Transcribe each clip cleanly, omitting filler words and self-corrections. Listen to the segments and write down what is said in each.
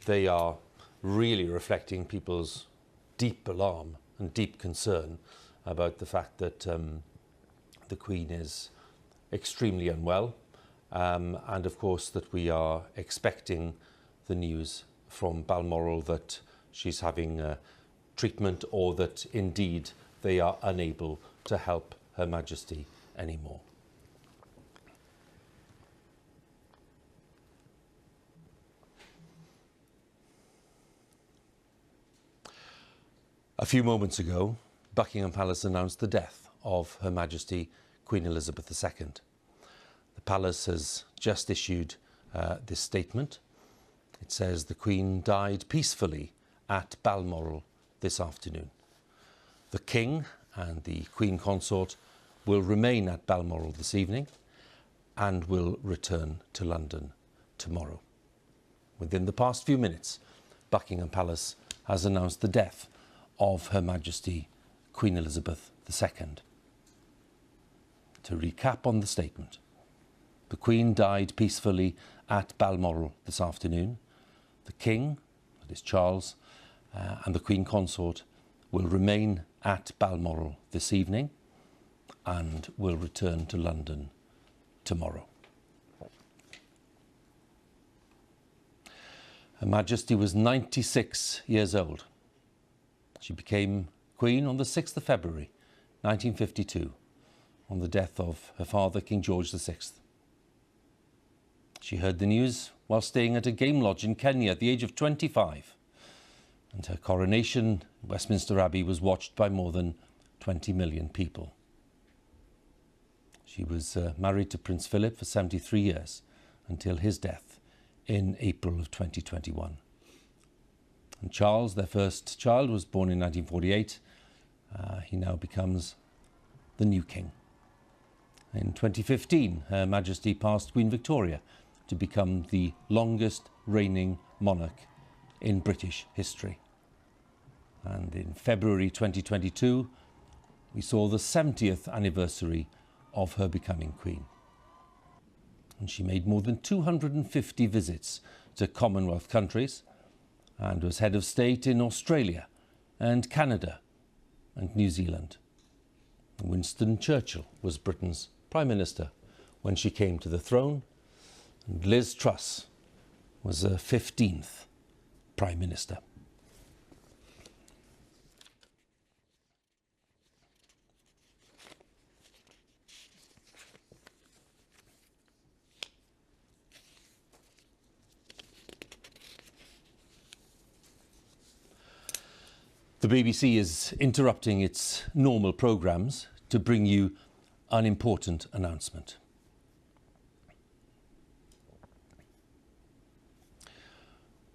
they are really reflecting people's deep alarm and deep concern about the fact that the Queen is extremely unwell, and of course that we are expecting the news from Balmoral that she's having treatment, or that indeed they are unable to help Her Majesty anymore. A few moments ago, Buckingham Palace announced the death of Her Majesty Queen Elizabeth II. The Palace has just issued this statement. It says the Queen died peacefully at Balmoral this afternoon. The King and the Queen Consort will remain at Balmoral this evening and will return to London tomorrow. Within the past few minutes, Buckingham Palace has announced the death of Her Majesty Queen Elizabeth II. To recap on the statement, the Queen died peacefully at Balmoral this afternoon. The King, that is Charles, and the Queen Consort will remain at Balmoral this evening and will return to London tomorrow. Her Majesty was 96 years old. She became Queen on the 6th of February 1952, on the death of her father, King George VI. She heard the news while staying at a game lodge in Kenya at the age of 25, and her coronation in Westminster Abbey was watched by more than 20 million people. She was married to Prince Philip for 73 years until his death in April of 2021. And Charles, their first child, was born in 1948. He now becomes the new king. In 2015, Her Majesty passed Queen Victoria to become the longest reigning monarch in British history. And in February 2022, we saw the 70th anniversary of her becoming Queen. And she made more than 250 visits to Commonwealth countries and was head of state in Australia and Canada and New Zealand. Winston Churchill was Britain's Prime Minister when she came to the throne, and Liz Truss was her 15th Prime Minister. The BBC is interrupting its normal programmes to bring you an important announcement.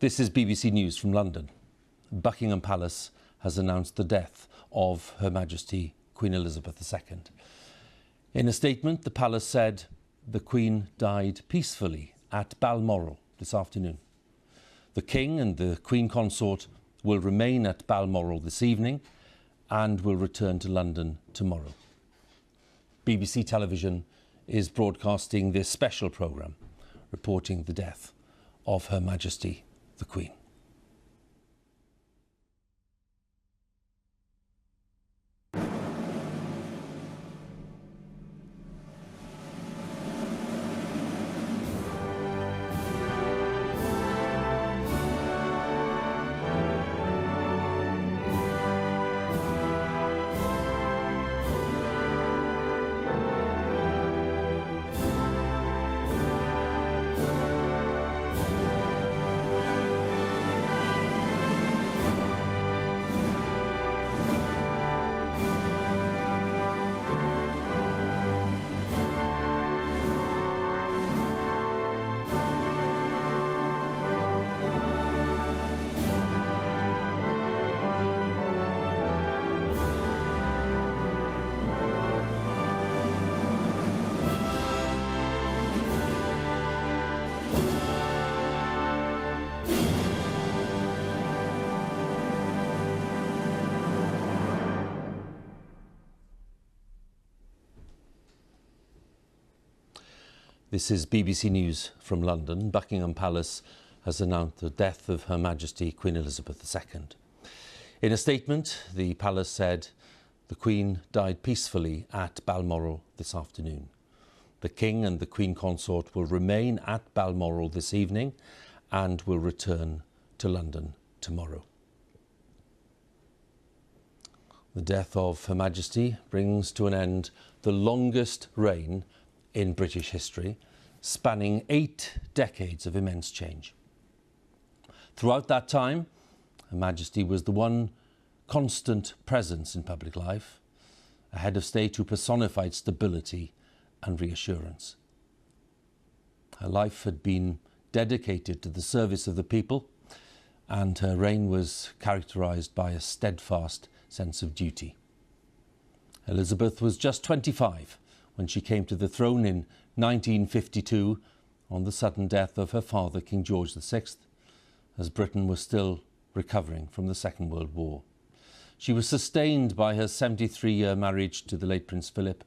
This is BBC News from London. Buckingham Palace has announced the death of Her Majesty Queen Elizabeth II. In a statement, the Palace said the Queen died peacefully at Balmoral this afternoon. The King and the Queen Consort will remain at Balmoral this evening and will return to London tomorrow. BBC Television is broadcasting this special programme reporting the death of Her Majesty the Queen. This is BBC News from London. Buckingham Palace has announced the death of Her Majesty Queen Elizabeth II. In a statement, the palace said the Queen died peacefully at Balmoral this afternoon. The King and the Queen Consort will remain at Balmoral this evening and will return to London tomorrow. The death of Her Majesty brings to an end the longest reign in British history, spanning 8 decades of immense change. Throughout that time, Her Majesty was the one constant presence in public life, a head of state who personified stability and reassurance. Her life had been dedicated to the service of the people, and her reign was characterised by a steadfast sense of duty. Elizabeth was just 25 when she came to the throne in 1952 on the sudden death of her father, King George VI, as Britain was still recovering from the Second World War. She was sustained by her 73-year marriage to the late Prince Philip,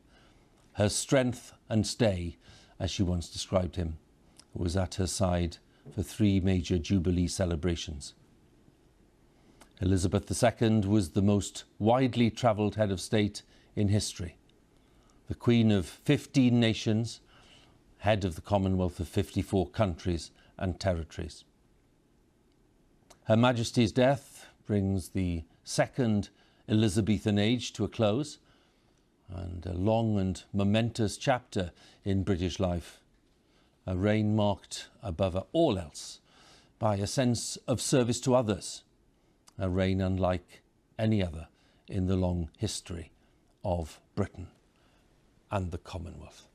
her strength and stay, as she once described him, who was at her side for 3 major Jubilee celebrations. Elizabeth II was the most widely travelled head of state in history, the Queen of 15 nations, head of the Commonwealth of 54 countries and territories. Her Majesty's death brings the second Elizabethan age to a close, and a long and momentous chapter in British life, a reign marked above all else by a sense of service to others, a reign unlike any other in the long history of Britain and the Commonwealth.